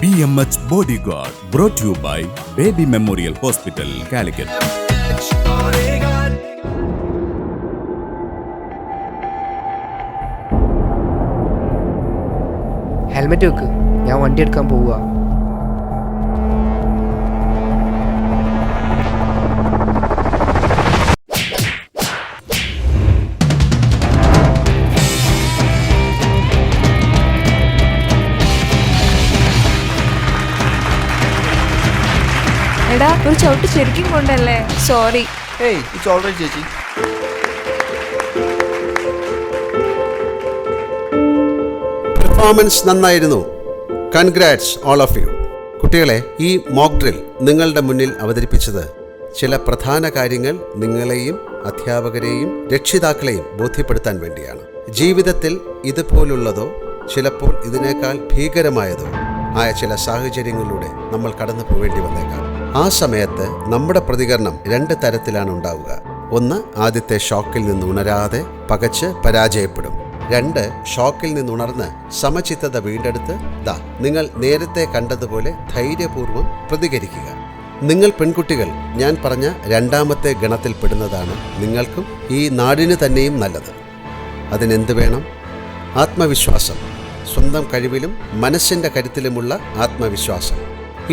BMH Bodyguard brought to you by Baby Memorial Hospital, Calicut. Helmet വെക്ക്, ഞാൻ വണ്ടി എടുക്കാൻ പോവുക. എടാ, ഒരു ചവിട്ട് ശരിക്കും കൊണ്ടല്ലേ? സോറി. ഏയ് ഇറ്റ്സ് ഓൾറൈറ്റ് ചേച്ചി. പെർഫോമൻസ് നന്നായിരുന്നു. Congrats all of you. കുട്ടികളെ, ഈ മോക്ക് ഡ്രിൽ നിങ്ങളുടെ മുന്നിൽ അവതരിപ്പിച്ചത് ചില പ്രധാന കാര്യങ്ങൾ നിങ്ങളെയും അധ്യാപകരെയും രക്ഷിതാക്കളെയും ബോധ്യപ്പെടുത്താൻ വേണ്ടിയാണ്. ജീവിതത്തിൽ ഇതുപോലുള്ളതോ ചിലപ്പോൾ ഇതിനേക്കാൾ ഭീകരമായതോ ആയ ചില സാഹചര്യങ്ങളിലൂടെ നമ്മൾ കടന്നു പോവേണ്ടി വന്നേക്കാം. ആ സമയത്ത് നമ്മുടെ പ്രതികരണം രണ്ട് തരത്തിലാണ് ഉണ്ടാവുക. ഒന്ന്, ആദ്യത്തെ ഷോക്കിൽ നിന്ന് ഉണരാതെ പകച്ച് പരാജയപ്പെടും. രണ്ട്, ഷോക്കിൽ നിന്നുണർന്ന് സമചിത്തത വീണ്ടെടുത്ത് നിങ്ങൾ നേരത്തെ കണ്ടതുപോലെ ധൈര്യപൂർവ്വം പ്രതികരിക്കുക. നിങ്ങൾ പെൺകുട്ടികൾ ഞാൻ പറഞ്ഞ രണ്ടാമത്തെ ഗണത്തിൽ പെടുന്നതാണ്. നിങ്ങൾക്കും ഈ നാടിന് തന്നെയും നല്ലത്. അതിനെന്ത് വേണം? ആത്മവിശ്വാസം, സ്വന്തം കഴിവിലും മനസ്സിൻ്റെ കരുത്തിലുമുള്ള ആത്മവിശ്വാസം.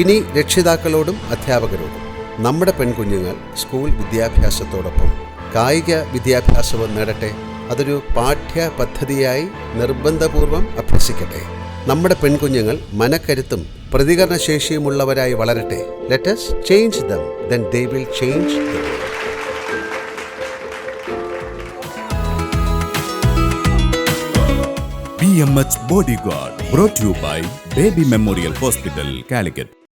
ഇനി രക്ഷിതാക്കളോടും അധ്യാപകരോടും, നമ്മുടെ പെൺകുഞ്ഞുങ്ങൾ സ്കൂൾ വിദ്യാഭ്യാസത്തോടൊപ്പം കായിക വിദ്യാഭ്യാസവും നേടട്ടെ. അതൊരു പാഠ്യ പദ്ധതിയായി നിർബന്ധപൂർവം അഭ്യസിക്കട്ടെ. നമ്മുടെ പെൺകുഞ്ഞുങ്ങൾ മനക്കരുത്തും പ്രതികരണശേഷിയുമുള്ളവരായി വളരട്ടെ. Let us change them, then they will change the world. BMH Bodyguard brought to you by Baby Memorial Hospital, Calicut.